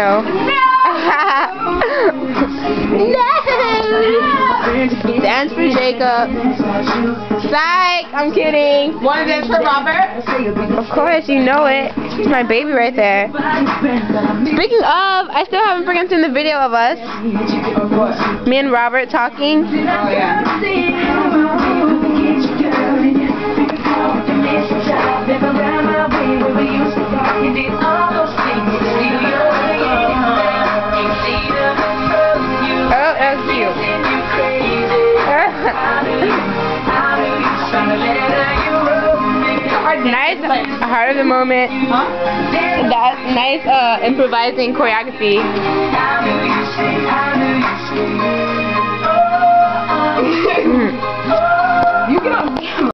No. No! Dance for Jacob. Psych! I'm kidding. Want to dance for Robert? Of course, you know it. It's my baby right there. Speaking of, I still haven't freaking seen the video of us. Of what? Me and Robert talking. Oh, yeah. Oh, that was cute. Nice, heart of the moment. Huh? That nice improvising choreography.